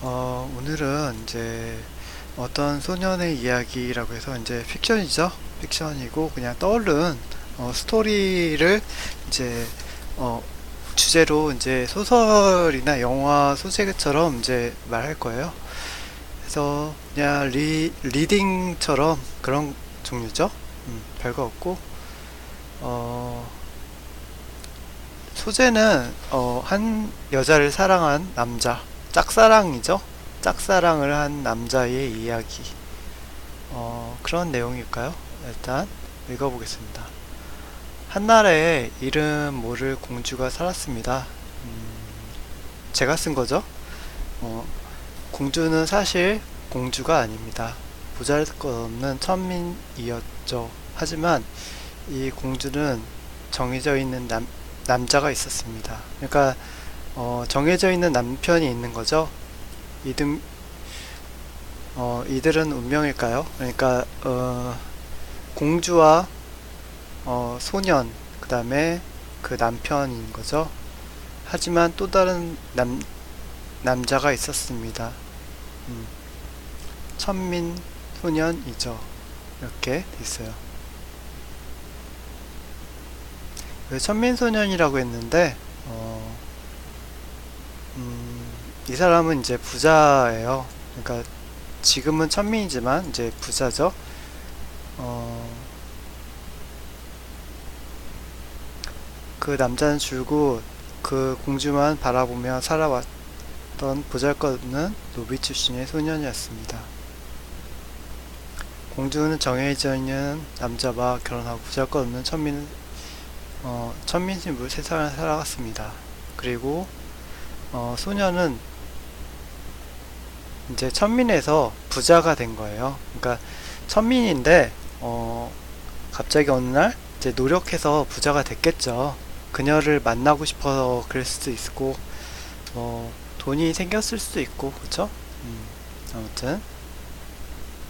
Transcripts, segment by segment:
오늘은 이제 어떤 소년의 이야기라고 해서 이제 픽션이죠. 픽션이고 그냥 떠오른 스토리를 이제 어, 주제로 이제 소설이나 영화 소재처럼 이제 말할 거예요. 그래서 그냥 리딩처럼 그런 종류죠. 별거 없고 어, 소재는 한 여자를 사랑한 남자, 짝사랑이죠. 짝사랑을 한 남자의 이야기. 그런 내용일까요? 일단 읽어보겠습니다. 한날에 이름 모를 공주가 살았습니다. 제가 쓴 거죠. 어, 공주는 사실 공주가 아닙니다. 보잘것없는 천민이었죠. 하지만 이 공주는 정해져 있는 남자가 있었습니다. 그러니까 정해져 있는 남편이 있는 거죠. 이들, 이들은 운명일까요? 그러니까 공주와 소년, 그 다음에 그 남편인 거죠. 하지만 또 다른 남자가 있었습니다. 음, 천민 소년이죠. 이렇게 돼 있어요. 왜 천민소년이라고 했는데 이 사람은 이제 부자예요. 그러니까 지금은 천민이지만 이제 부자죠. 어, 그 남자는 줄곧 그 공주만 바라보며 살아왔던 보잘것없는 노비 출신의 소년이었습니다. 공주는 정해져 있는 남자와 결혼하고 보잘것없는 천민신부 세상을 살아갔습니다. 그리고 소년은 이제 천민에서 부자가 된 거예요. 그러니까 천민인데 갑자기 어느 날 이제 노력해서 부자가 됐겠죠. 그녀를 만나고 싶어서 그럴 수도 있고 돈이 생겼을 수도 있고 그쵸? 아무튼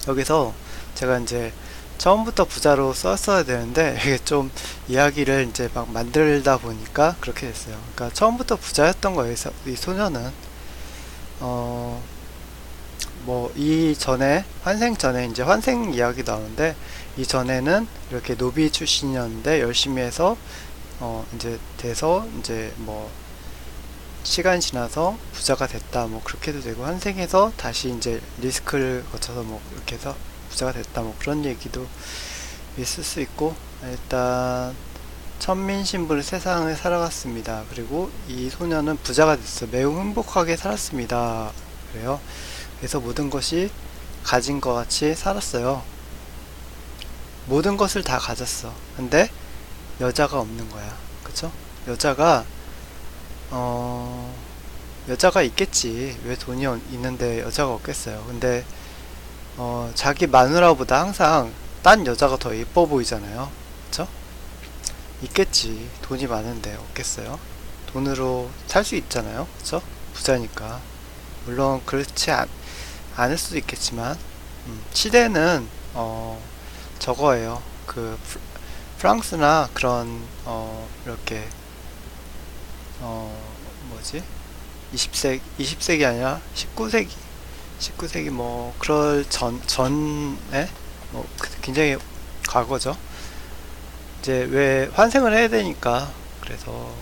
여기서 제가 이제 처음부터 부자로 썼어야 되는데 이게 좀 이야기를 이제 막 만들다 보니까 그렇게 됐어요. 그러니까 처음부터 부자였던 거예요. 이 소녀는 뭐 이전에 환생 전에 이제 환생 이야기 나오는데 이전에는 이렇게 노비 출신이었는데 열심히 해서 이제 돼서 이제 뭐 시간이 지나서 부자가 됐다 뭐 그렇게도 되고 환생해서 다시 이제 리스크를 거쳐서 뭐 이렇게 해서 부자가 됐다 뭐 그런 얘기도 있을 수 있고 일단 천민신부를 세상을 살아갔습니다. 그리고 이 소녀는 부자가 됐어 매우 행복하게 살았습니다. 그래요. 그래서 모든 것이 가진 것 같이 살았어요. 모든 것을 다 가졌어. 근데 여자가 없는 거야. 그쵸? 여자가 어 여자가 있겠지. 왜 돈이 있는데 여자가 없겠어요. 근데 자기 마누라보다 항상 딴 여자가 더 예뻐 보이잖아요. 그쵸? 있겠지. 돈이 많은데 없겠어요? 돈으로 살 수 있잖아요. 그쵸? 부자니까. 물론 그렇지 않을 수도 있겠지만 시대는 저거예요. 그 프랑스나 그런 이렇게 뭐지? 20세기 아니라 19세기 뭐 그럴 전에 뭐 굉장히 과거죠. 이제 왜 환생을 해야 되니까 그래서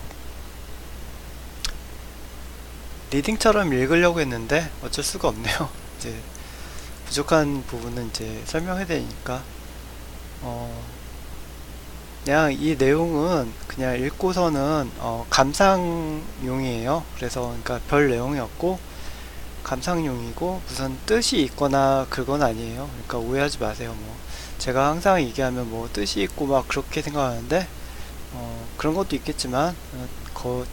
리딩처럼 읽으려고 했는데 어쩔 수가 없네요. 이제 부족한 부분은 이제 설명해야 되니까 그냥 이 내용은 그냥 읽고서는 감상용이에요. 그래서 그러니까 별 내용이 없고 감상용이고 무슨 뜻이 있거나 그건 아니에요. 그러니까 오해하지 마세요. 뭐 제가 항상 얘기하면 뭐 뜻이 있고 막 그렇게 생각하는데 그런 것도 있겠지만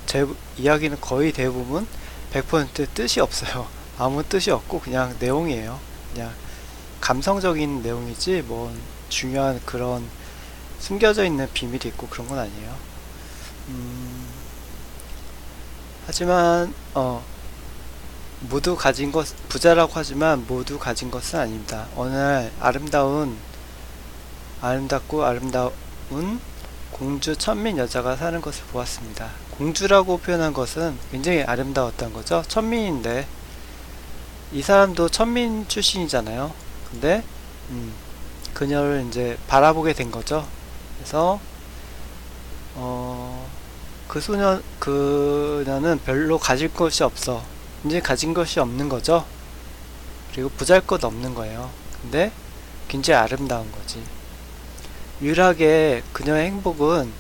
제 이야기는 거의 대부분 100% 뜻이 없어요. 아무 뜻이 없고 그냥 내용이에요. 그냥 감성적인 내용이지 뭐 중요한 그런 숨겨져 있는 비밀이 있고 그런 건 아니에요. 하지만 모두 가진 것 부자라고 하지만 모두 가진 것은 아닙니다. 어느 날 아름답고 아름다운 공주 천민 여자가 사는 것을 보았습니다. 공주라고 표현한 것은 굉장히 아름다웠던 거죠. 천민인데 이 사람도 천민 출신이잖아요. 근데 그녀를 이제 바라보게 된 거죠. 그래서 그녀는 별로 가질 것이 없어. 이제 가진 것이 없는 거죠. 그리고 보잘것 없는 거예요. 근데 굉장히 아름다운 거지. 유일하게 그녀의 행복은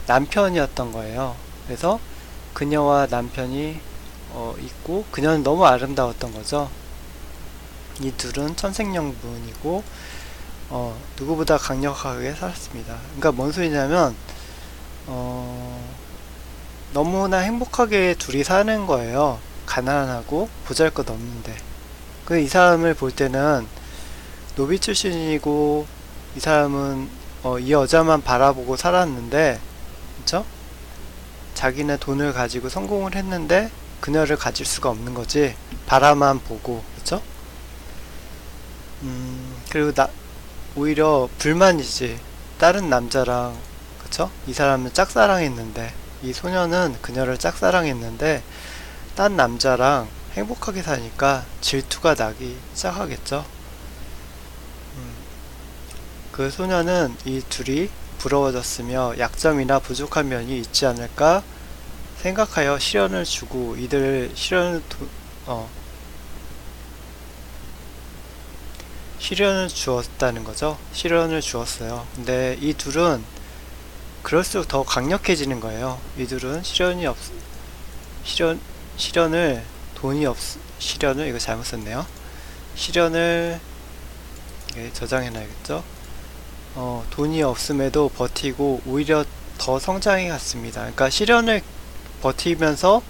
남편이었던 거예요. 그래서 그녀와 남편이 있고 그녀는 너무 아름다웠던 거죠. 이 둘은 천생연분이고 누구보다 강력하게 살았습니다. 그러니까 뭔 소리냐면 너무나 행복하게 둘이 사는 거예요. 가난하고 보잘것 없는데. 이 사람을 볼 때는 노비 출신이고 이 사람은 이 여자만 바라보고 살았는데, 그쵸? 자기는 돈을 가지고 성공을 했는데 그녀를 가질 수가 없는 거지. 바라만 보고, 그쵸? 그리고 오히려 불만이지. 다른 남자랑, 그쵸? 이 사람은 짝사랑했는데, 이 소녀는 그녀를 짝사랑했는데, 딴 남자랑 행복하게 사니까 질투가 나기 시작하겠죠. 그 소녀는 이 둘이 부러워졌으며 약점이나 부족한 면이 있지 않을까 생각하여 시련을 주고 이들을 시련을 주었다는 거죠. 시련을 주었어요. 근데 이 둘은 그럴수록 더 강력해지는 거예요. 이 둘은 시련을 시련을 이거 잘못 썼네요. 시련을 저장해놔야겠죠. 돈이 없음에도 버티고 오히려 더 성장해 갔습니다. 그러니까 시련을 버티면서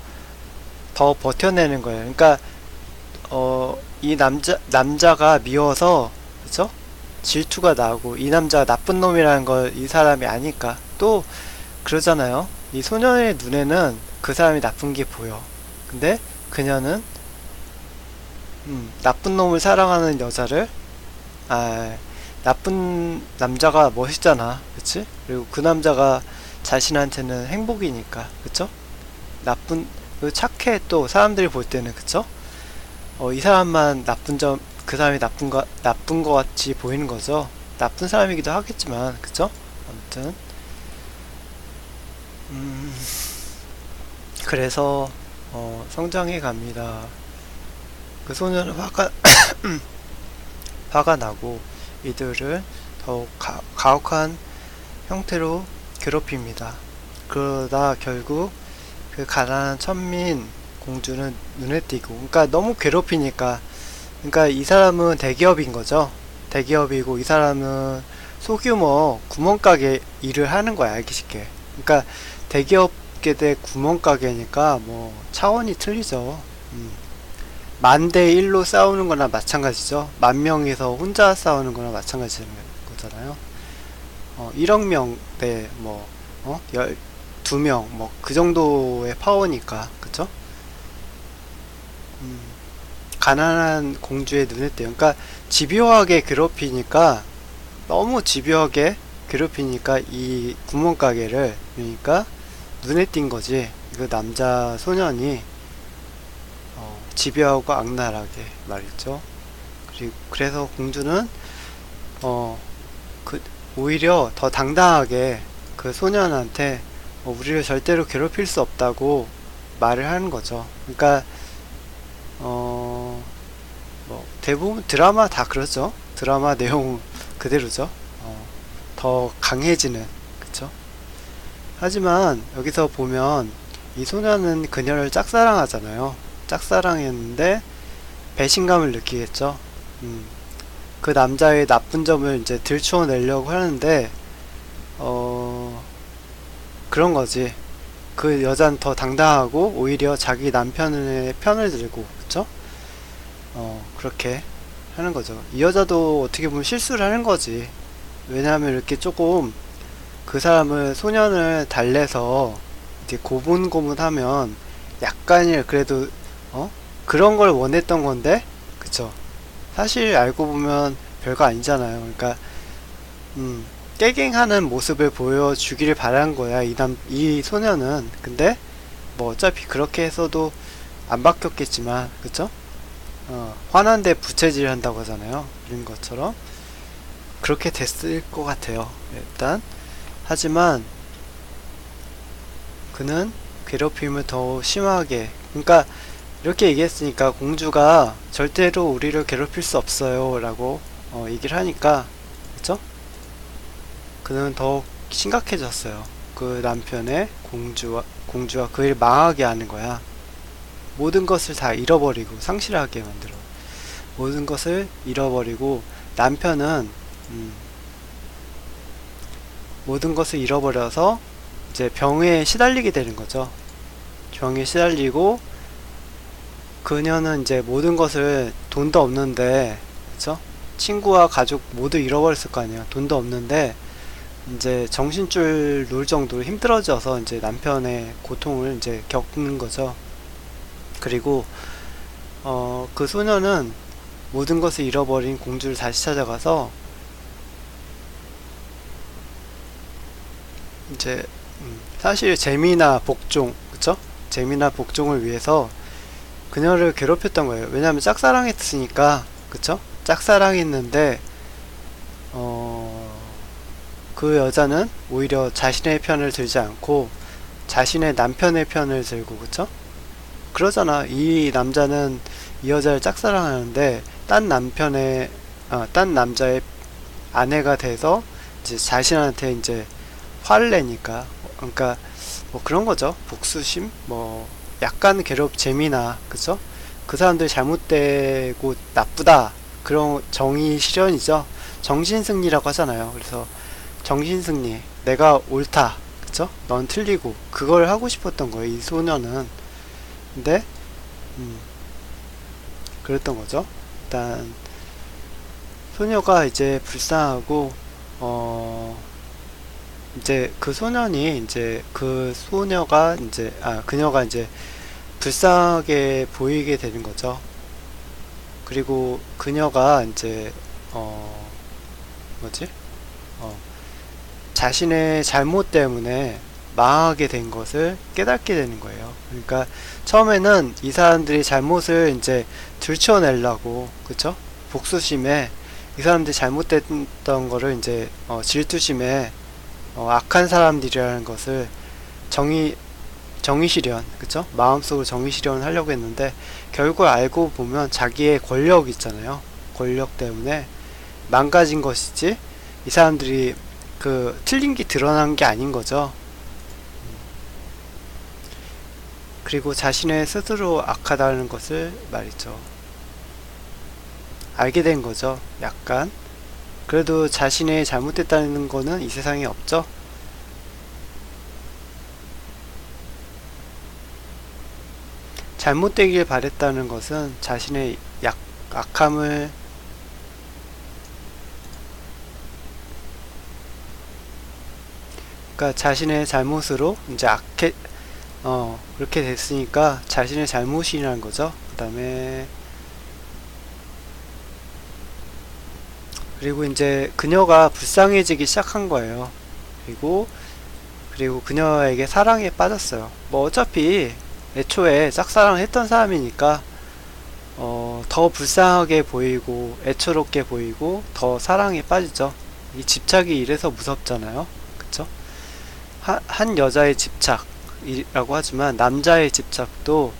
더 버텨내는 거예요. 그러니까 이 남자가 미워서, 그쵸? 질투가 나고 이 남자가 나쁜 놈이라는 걸 이 사람이 아니까 또 그러잖아요. 이 소년의 눈에는 그 사람이 나쁜 게 보여. 근데 그녀는 나쁜 놈을 사랑하는 여자를 나쁜 남자가 멋있잖아. 그치? 그리고 그 남자가 자신한테는 행복이니까. 그쵸? 착해 또 사람들이 볼 때는. 그쵸? 이 사람만 그 사람이 나쁜 거 같이 보이는 거죠. 나쁜 사람이기도 하겠지만. 그쵸? 아무튼. 그래서, 성장해 갑니다. 그 소녀는 화가 나고, 이들을 더욱 가혹한 형태로 괴롭힙니다. 그러다 결국 그 가난한 천민 공주는 눈에 띄고, 그러니까 너무 괴롭히니까, 그러니까 이 사람은 대기업인 거죠. 대기업이고 이 사람은 소규모 구멍가게 일을 하는 거야, 알기 쉽게. 그러니까 대기업계 대 구멍가게니까 뭐 차원이 틀리죠. 10,000대 1로 싸우는 거나 마찬가지죠. 10,000명에서 혼자 싸우는 거나 마찬가지인 거잖아요. 1억 명 대 12명, 그 정도의 파워니까, 그쵸? 가난한 공주의 눈에 띄요. 그러니까 집요하게 괴롭히니까, 너무 집요하게 괴롭히니까 이 구멍가게를, 그러니까 눈에 띈 거지. 그 남자 소년이 집요하고 악랄하게 말이죠. 그래서 공주는 오히려 더 당당하게 그 소년한테 우리를 절대로 괴롭힐 수 없다고 말을 하는 거죠. 그러니까 대부분 드라마 다 그렇죠. 드라마 내용 그대로죠. 더 강해지는, 그쵸? 하지만 여기서 보면 이 소년은 그녀를 짝사랑하잖아요. 짝사랑했는데 배신감을 느끼겠죠. 그 남자의 나쁜 점을 이제 들추어내려고 하는데 그런 거지. 그 여자는 더 당당하고 오히려 자기 남편의 편을 들고, 그쵸? 그렇게 하는 거죠. 이 여자도 어떻게 보면 실수를 하는 거지. 왜냐하면 이렇게 조금 그 사람을 소년을 달래서 이제 고분고분하면 약간의 그래도 그런 걸 원했던 건데, 그쵸? 사실 알고 보면 별거 아니잖아요. 그러니까 깨갱하는 모습을 보여주기를 바란 거야, 이 소년은. 근데 뭐 어차피 그렇게 해서도 안 바뀌었겠지만, 그쵸? 화난데 부채질 한다고 하잖아요. 이런 것처럼 그렇게 됐을 것 같아요. 일단 하지만 그는 괴롭힘을 더 심하게, 그러니까 이렇게 얘기했으니까 공주가 절대로 우리를 괴롭힐 수 없어요 라고 얘기를 하니까, 그쵸? 그는 더 심각해졌어요. 그 남편의 공주가 그 일 망하게 하는 거야. 모든 것을 다 잃어버리고 상실하게 만들어. 모든 것을 잃어버리고 남편은 모든 것을 잃어버려서 이제 병에 시달리게 되는 거죠. 병에 시달리고 그녀는 이제 모든 것을, 돈도 없는데, 그쵸? 친구와 가족 모두 잃어버렸을 거 아니에요. 돈도 없는데 이제 정신줄 놓을 정도로 힘들어져서 이제 남편의 고통을 이제 겪는 거죠. 그리고 그 소녀는 모든 것을 잃어버린 공주를 다시 찾아가서 이제 사실 재미나 복종, 그쵸? 재미나 복종을 위해서 그녀를 괴롭혔던 거예요. 왜냐하면 짝사랑했으니까, 그쵸? 짝사랑했는데 그 여자는 오히려 자신의 편을 들지 않고 자신의 남편의 편을 들고, 그쵸? 그러잖아. 이 남자는 이 여자를 짝사랑하는데 딴 남자의 아내가 돼서 이제 자신한테 이제 화를 내니까, 그러니까 뭐 그런 거죠. 복수심, 뭐 약간 재미나, 그쵸? 그 사람들 잘못되고 나쁘다, 그런 정의 실현이죠. 정신승리라고 하잖아요. 그래서 정신승리, 내가 옳다, 그쵸? 넌 틀리고, 그걸 하고 싶었던 거예요, 이 소녀는. 근데 그랬던 거죠. 일단 소녀가 이제 불쌍하고 이제 그 소년이 이제 그 소녀가 이제 그녀가 이제 불쌍하게 보이게 되는 거죠. 그리고 그녀가 이제 뭐지? 자신의 잘못 때문에 망하게 된 것을 깨닫게 되는 거예요. 그러니까 처음에는 이 사람들이 잘못을 이제 들춰내려고, 그쵸? 복수심에 이 사람들이 잘못됐던 거를 이제 질투심에 악한 사람들이라는 것을 정의 실현, 그쵸? 마음속으로 정의 실현을 하려고 했는데 결국 알고 보면 자기의 권력 있잖아요. 권력 때문에 망가진 것이지 이 사람들이 그 틀린 게 드러난 게 아닌 거죠. 그리고 자신의 스스로 악하다는 것을 말이죠. 알게 된 거죠. 약간. 그래도 자신의 잘못됐다는 거는 이 세상에 없죠. 잘못되길 바랬다는 것은 자신의 악함을, 그러니까 자신의 잘못으로 이제 그렇게 됐으니까 자신의 잘못이라는 거죠. 그 다음에 그리고 이제 그녀가 불쌍해지기 시작한 거예요. 그리고 그녀에게 사랑에 빠졌어요. 뭐 어차피 애초에 짝사랑을 했던 사람이니까 더 불쌍하게 보이고 애처롭게 보이고 더 사랑에 빠지죠. 이 집착이 이래서 무섭잖아요. 그쵸? 한 여자의 집착이라고 하지만 남자의 집착도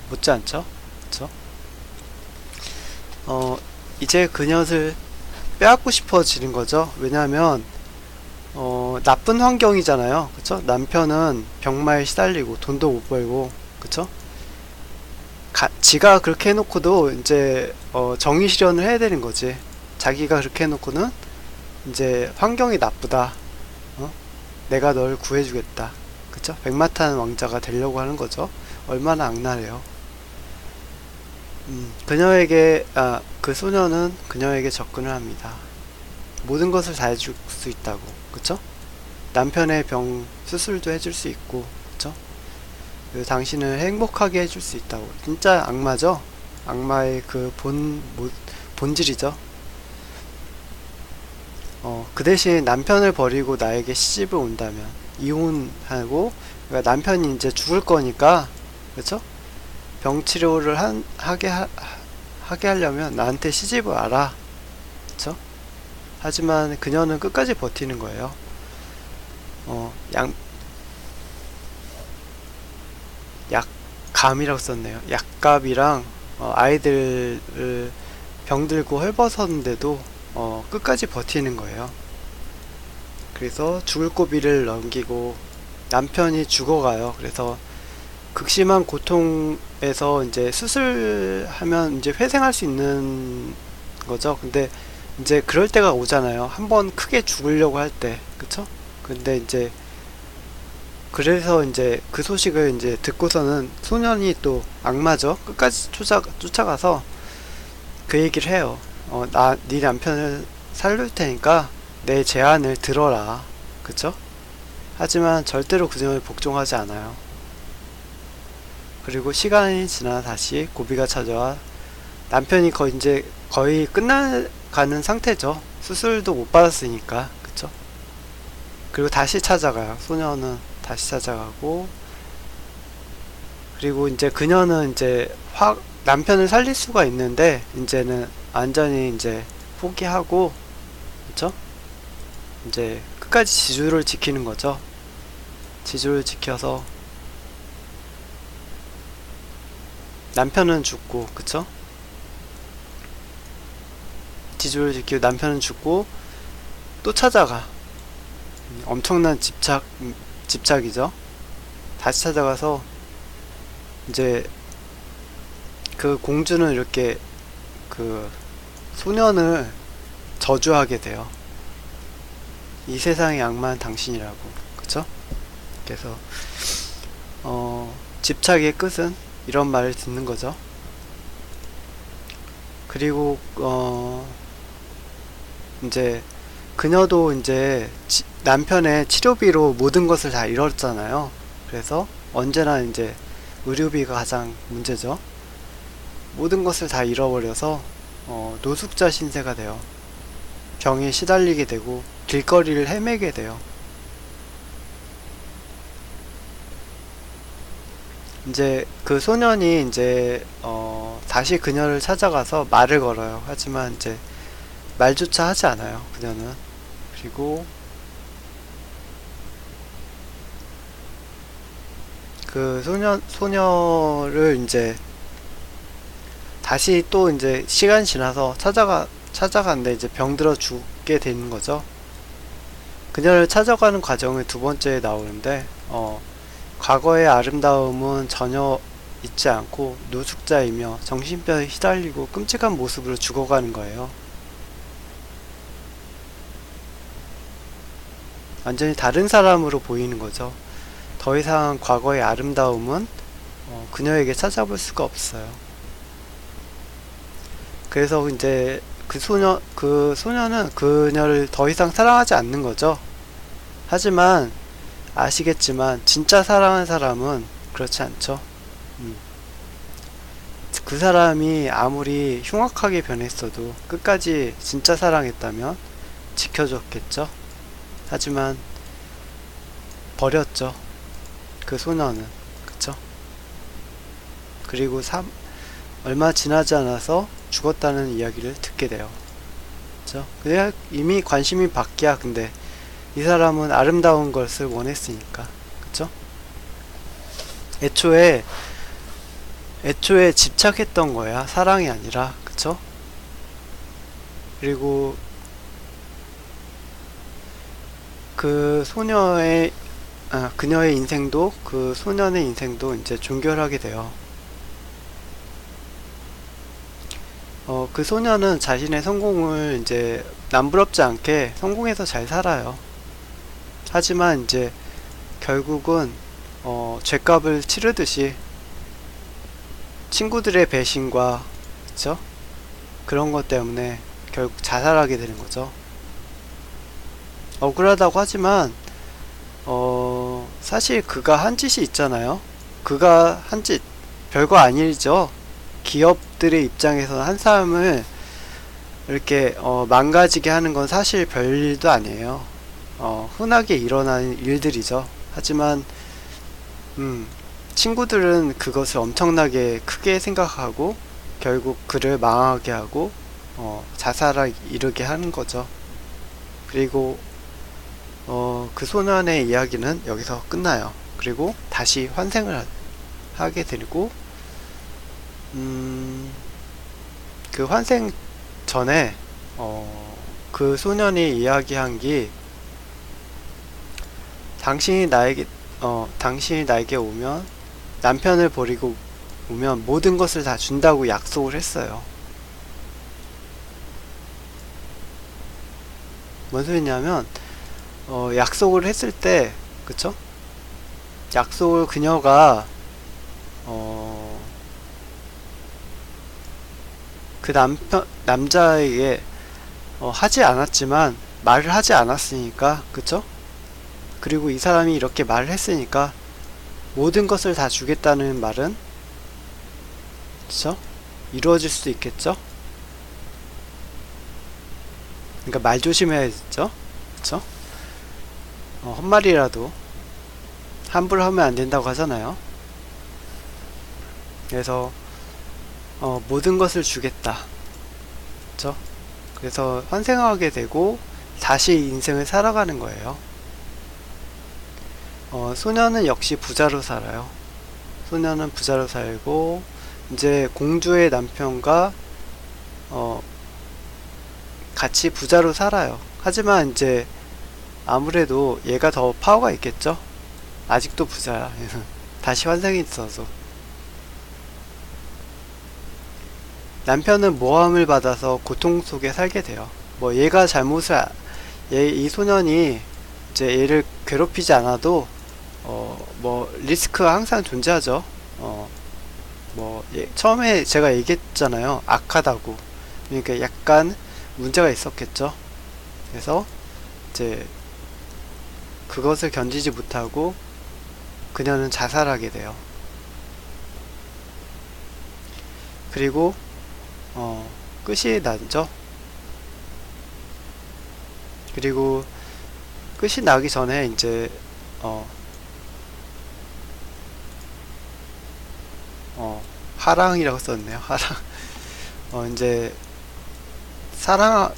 못지않죠. 그쵸? 이제 그녀를 빼앗고 싶어지는 거죠. 왜냐하면 나쁜 환경이잖아요. 그쵸? 남편은 병마에 시달리고 돈도 못 벌고, 그쵸? 지가 그렇게 해놓고도 이제 정의 실현을 해야 되는 거지. 자기가 그렇게 해놓고는 이제 환경이 나쁘다, 내가 널 구해주겠다, 그쵸? 백마탄 왕자가 되려고 하는 거죠. 얼마나 악랄해요. 그 소녀는 그녀에게 접근을 합니다. 모든 것을 다 해줄 수 있다고, 그쵸? 남편의 병 수술도 해줄 수 있고, 그쵸? 그리고 당신을 행복하게 해줄 수 있다고. 진짜 악마죠? 악마의 그 본질이죠. 그 대신 남편을 버리고 나에게 시집을 온다면, 이혼하고, 그러니까 남편이 이제 죽을 거니까, 그쵸? 병치료를 하게 하려면 나한테 시집을 와라. 그쵸? 하지만 그녀는 끝까지 버티는 거예요. 약감이라고 썼네요. 약갑이랑 아이들을 병들고 헐벗었는데도 끝까지 버티는 거예요. 그래서 죽을 고비를 넘기고 남편이 죽어가요. 그래서 극심한 고통에서 이제 수술하면 이제 회생할 수 있는 거죠. 근데 이제 그럴 때가 오잖아요. 한번 크게 죽으려고 할 때, 그쵸? 근데 이제 그래서 이제 그 소식을 이제 듣고서는 소년이 또 악마죠. 끝까지 쫓아가서 그 얘기를 해요. 네 남편을 살릴 테니까 내 제안을 들어라. 그쵸? 하지만 절대로 그녀를 복종하지 않아요. 그리고 시간이 지나 다시 고비가 찾아와 남편이 거의 끝나가는 상태죠. 수술도 못 받았으니까. 그쵸? 그리고 다시 찾아가요. 소녀는 다시 찾아가고, 그리고 이제 그녀는 이제 남편을 살릴 수가 있는데 이제는 완전히 이제 포기하고, 그쵸? 이제 끝까지 지주를 지키는 거죠. 지주를 지켜서 남편은 죽고, 그쵸? 지주를 지키고 남편은 죽고 또 찾아가. 엄청난 집착이죠. 다시 찾아가서 이제 그 공주는 이렇게 그 소년을 저주하게 돼요. 이 세상의 악마는 당신이라고. 그쵸? 그래서 집착의 끝은 이런 말을 듣는 거죠. 그리고 이제 그녀도 이제 남편의 치료비로 모든 것을 다 잃었잖아요. 그래서 언제나 이제 의료비가 가장 문제죠. 모든 것을 다 잃어버려서 노숙자 신세가 돼요. 병에 시달리게 되고 길거리를 헤매게 돼요. 이제 그 소년이 이제 다시 그녀를 찾아가서 말을 걸어요. 하지만 이제 말조차 하지 않아요. 그녀는. 그리고 그 소녀를 이제 다시 또 이제 시간 지나서 찾아가는데 이제 병들어 죽게 되는 거죠. 그녀를 찾아가는 과정이 두 번째에 나오는데 과거의 아름다움은 전혀 잊지 않고 노숙자이며 정신병에 시달리고 끔찍한 모습으로 죽어가는 거예요. 완전히 다른 사람으로 보이는 거죠. 더 이상 과거의 아름다움은 그녀에게 찾아볼 수가 없어요. 그래서 이제 그 소녀는 그녀를 더 이상 사랑하지 않는 거죠. 하지만 아시겠지만 진짜 사랑하는 사람은 그렇지 않죠. 그 사람이 아무리 흉악하게 변했어도 끝까지 진짜 사랑했다면 지켜줬겠죠. 하지만 버렸죠. 그 소녀는. 그쵸? 그리고 얼마 지나지 않아서 죽었다는 이야기를 듣게 돼요. 그쵸? 그냥 이미 관심이 바뀌야. 근데 이 사람은 아름다운 것을 원했으니까. 그쵸? 애초에 집착했던 거야. 사랑이 아니라. 그쵸? 그리고 그 그녀의 인생도 그 소년의 인생도 이제 종결하게 돼요. 그 소년은 자신의 성공을 이제 남부럽지 않게 성공해서 잘 살아요. 하지만 이제 결국은 죗값을 치르듯이 친구들의 배신과, 그쵸? 그런 것 때문에 결국 자살하게 되는 거죠. 억울하다고 하지만 사실 그가 한 짓이 있잖아요. 그가 한 짓 별거 아니죠. 기업들의 입장에서는 한 사람을 이렇게 망가지게 하는 건 사실 별일도 아니에요. 흔하게 일어나는 일들이죠. 하지만 친구들은 그것을 엄청나게 크게 생각하고 결국 그를 망하게 하고 자살을 이르게 하는 거죠. 그리고 그 소년의 이야기는 여기서 끝나요. 그리고 다시 환생을 하게 되고 그 환생 전에 그 소년이 이야기한 게 당신이 나에게 오면 남편을 버리고 오면 모든 것을 다 준다고 약속을 했어요. 뭔 소리냐면 약속을 했을 때 그쵸? 약속을 그녀가 그 남자에게 하지 않았지만 말을 하지 않았으니까 그쵸? 그리고 이 사람이 이렇게 말을 했으니까 모든 것을 다 주겠다는 말은 그쵸? 이루어질 수도 있겠죠? 그러니까 말 조심해야겠죠? 그쵸? 헛말이라도 함부로 하면 안 된다고 하잖아요. 그래서 모든 것을 주겠다. 그쵸? 그래서 환생하게 되고 다시 인생을 살아가는 거예요. 소녀는 역시 부자로 살아요. 소녀는 부자로 살고 이제 공주의 남편과 같이 부자로 살아요. 하지만 이제 아무래도 얘가 더 파워가 있겠죠? 아직도 부자야. 다시 환생이 있어서. 남편은 모함을 받아서 고통 속에 살게 돼요. 뭐 얘가 이 소년이 이제 얘를 괴롭히지 않아도 뭐 리스크가 항상 존재하죠. 처음에 제가 얘기했잖아요. 악하다고. 그러니까 약간 문제가 있었겠죠. 그래서 이제 그것을 견디지 못하고 그녀는 자살하게 돼요. 그리고 끝이 나죠. 그리고 끝이 나기 전에 이제 하랑이라고 썼네요. 하랑. 이제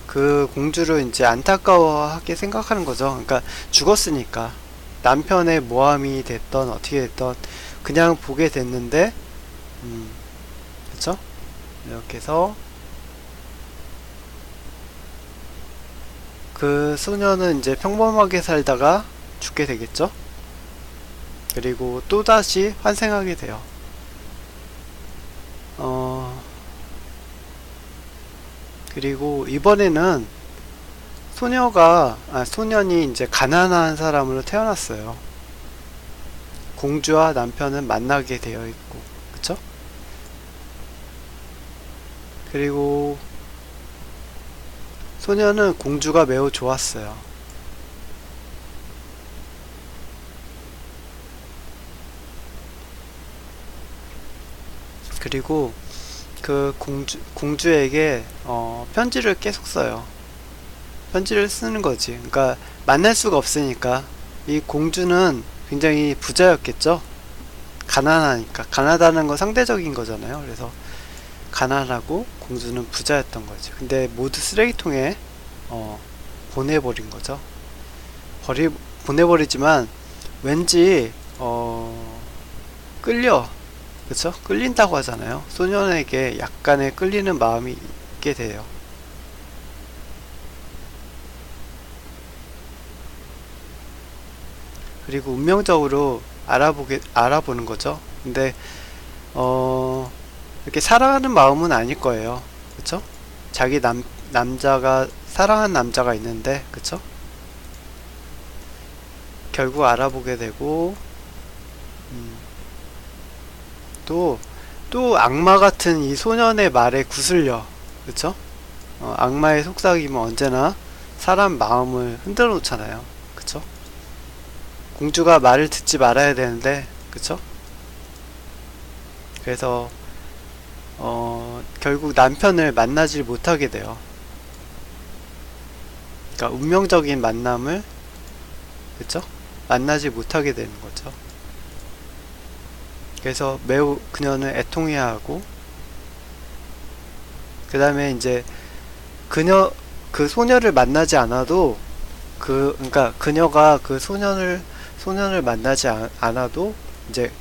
그 공주를 이제 안타까워하게 생각하는 거죠. 그러니까 죽었으니까 남편의 모함이 됐던 어떻게 됐던 그냥 보게 됐는데 그쵸? 이렇게 해서 그 소녀는 이제 평범하게 살다가 죽게 되겠죠? 그리고 또다시 환생하게 돼요. 그리고 이번에는 소년이 이제 가난한 사람으로 태어났어요. 공주와 남편은 만나게 되어 있고, 그쵸? 그리고 소년은 공주가 매우 좋았어요. 그리고 그 공주에게 편지를 계속 써요. 편지를 쓰는 거지. 그러니까 만날 수가 없으니까 이 공주는 굉장히 부자였겠죠. 가난하니까. 가난하다는 건 상대적인 거잖아요. 그래서 가난하고 공주는 부자였던 거지. 근데 모두 쓰레기통에 보내버린 거죠. 보내버리지만 왠지 끌려. 그쵸? 끌린다고 하잖아요. 소년에게 약간의 끌리는 마음이 있게 돼요. 그리고 운명적으로 알아보는 거죠. 근데 이렇게 사랑하는 마음은 아닐 거예요. 그쵸? 자기 남자가 사랑한 남자가 있는데, 그쵸? 결국 알아보게 되고 또 악마 같은 이 소년의 말에 구슬려. 그쵸? 악마의 속삭임은 언제나 사람 마음을 흔들어 놓잖아요. 그쵸? 공주가 말을 듣지 말아야 되는데, 그쵸? 그래서 결국 남편을 만나지 못하게 돼요. 그러니까 운명적인 만남을, 그쵸? 만나지 못하게 되는 거죠. 그래서 매우 그녀는 애통해하고 그 다음에 이제 그 소녀를 만나지 않아도 그러니까 그녀가 그 소년을 만나지 않아도 이제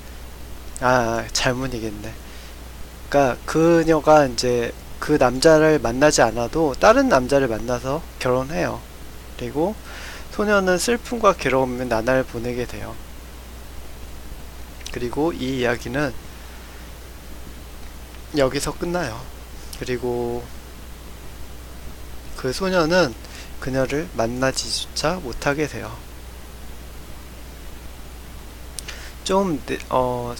잘못 얘기했네. 그러니까 그녀가 이제 그 남자를 만나지 않아도 다른 남자를 만나서 결혼해요. 그리고 소녀는 슬픔과 괴로움의 나날을 보내게 돼요. 그리고 이 이야기는 여기서 끝나요. 그리고 그 소녀는 그녀를 만나지조차 못하게 돼요. 좀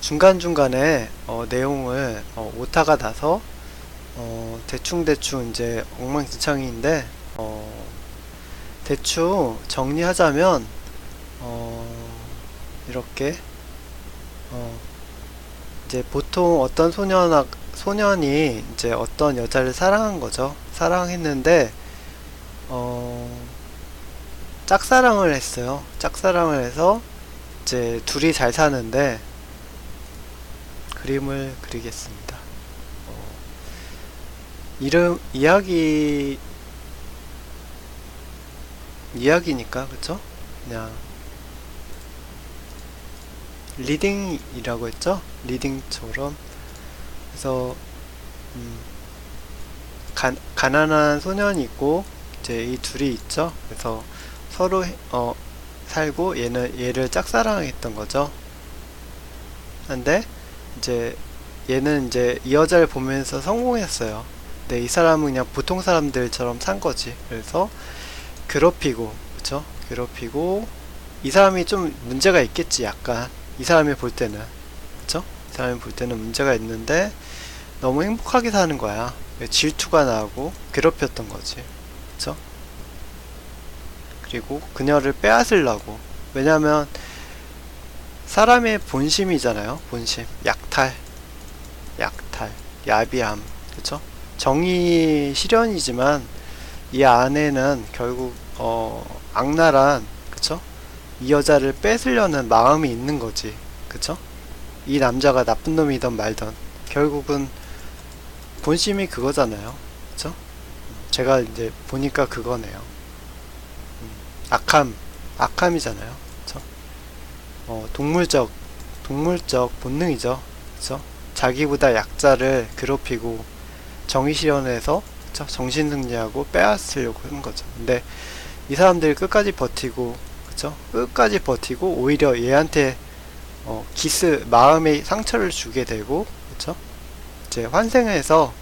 중간중간에 내용을 오타가 나서 대충 이제 엉망진창인데 대충 정리하자면 이렇게 이제 보통 어떤 소년이 이제 어떤 여자를 사랑한 거죠. 사랑했는데 짝사랑을 했어요. 짝사랑을 해서 이제 둘이 잘 사는데 그림을 그리겠습니다. 이야기니까 그쵸? 그냥 리딩이라고 했죠? 리딩처럼. 그래서 가난한 소년이 있고 이제 이 둘이 있죠. 그래서 서로 살고 얘를 짝사랑했던 거죠. 근데 이제 얘는 이제 이 여자를 보면서 성공했어요. 근데 이 사람은 그냥 보통 사람들처럼 산 거지. 그래서 괴롭히고, 그쵸? 괴롭히고 이 사람이 좀 문제가 있겠지. 약간 이 사람이 볼 때는, 그쵸? 이 사람이 볼 때는 문제가 있는데 너무 행복하게 사는 거야. 질투가 나고 괴롭혔던 거지. 그쵸? 그리고 그녀를 빼앗으려고. 왜냐면 사람의 본심이잖아요. 본심. 약탈, 야비함. 그쵸? 정의 실현이지만 이 안에는 결국 악랄한, 그쵸? 이 여자를 뺏으려는 마음이 있는 거지. 그쵸? 이 남자가 나쁜 놈이든 말든 결국은 본심이 그거잖아요. 그쵸? 제가 이제 보니까 그거네요. 악함이잖아요. 그쵸? 동물적 본능이죠. 그쵸? 자기보다 약자를 괴롭히고 정의 실현해서, 그쵸? 정신승리하고 빼앗으려고 하는 거죠. 근데 이 사람들이 끝까지 버티고, 그쵸? 끝까지 버티고 오히려 얘한테 마음의 상처를 주게 되고, 그쵸? 이제 환생해서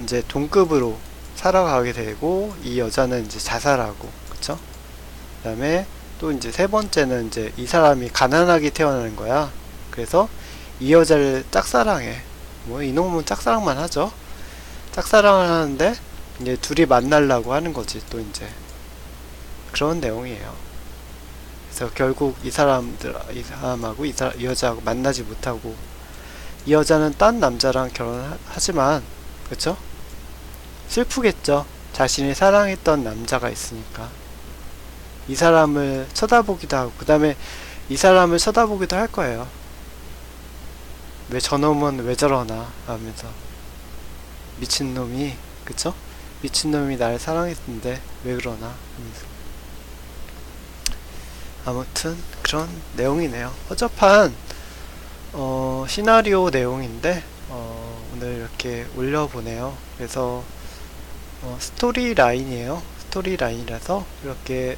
이제 동급으로 살아가게 되고, 이 여자는 이제 자살하고, 그쵸? 그 다음에 또 이제 세 번째는 이제 이 사람이 가난하게 태어나는 거야. 그래서 이 여자를 짝사랑해. 뭐 이놈은 짝사랑만 하죠. 짝사랑을 하는데 이제 둘이 만나려고 하는 거지. 또 이제 그런 내용이에요. 그래서 결국 이 사람하고 이 여자하고 만나지 못하고, 이 여자는 딴 남자랑 결혼하지만, 그쵸? 슬프겠죠. 자신이 사랑했던 남자가 있으니까. 이 사람을 쳐다보기도 하고, 그 다음에 이 사람을 쳐다보기도 할 거예요. 왜 저놈은 왜 저러나 하면서. 미친놈이, 그쵸? 미친놈이 나를 사랑했는데 왜 그러나 하면서. 아무튼 그런 내용이네요. 허접한 시나리오 내용인데 오늘 이렇게 올려보네요. 그래서 스토리 라인이에요. 스토리 라인이라서 이렇게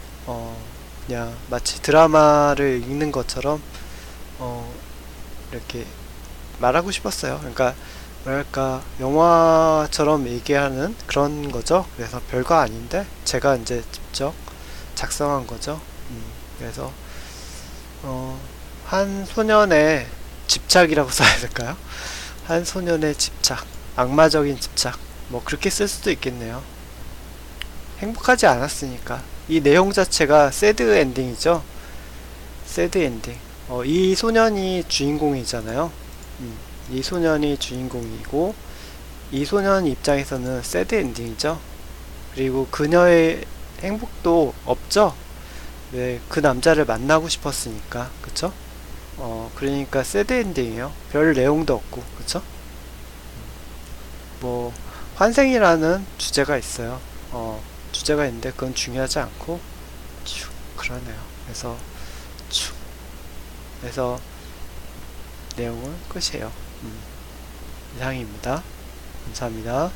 그냥 마치 드라마를 읽는 것처럼 이렇게 말하고 싶었어요. 그러니까 뭐랄까 영화처럼 얘기하는 그런 거죠. 그래서 별거 아닌데 제가 이제 직접 작성한 거죠. 그래서 한 소년의 집착이라고 써야 될까요? 한 소년의 집착, 악마적인 집착, 뭐 그렇게 쓸 수도 있겠네요. 행복하지 않았으니까. 이 내용 자체가 새드 엔딩이죠. 새드 엔딩. 이 소년이 주인공이잖아요. 이 소년이 주인공이고, 이 소년 입장에서는 새드 엔딩이죠. 그리고 그녀의 행복도 없죠. 왜? 그 남자를 만나고 싶었으니까. 그쵸? 그러니까 새드 엔딩이에요. 별 내용도 없고, 그쵸? 뭐 환생이라는 주제가 있어요. 주제가 있는데 그건 중요하지 않고 쭉 그러네요. 그래서 쭉 그래서 내용은 끝이에요. 이상입니다. 감사합니다.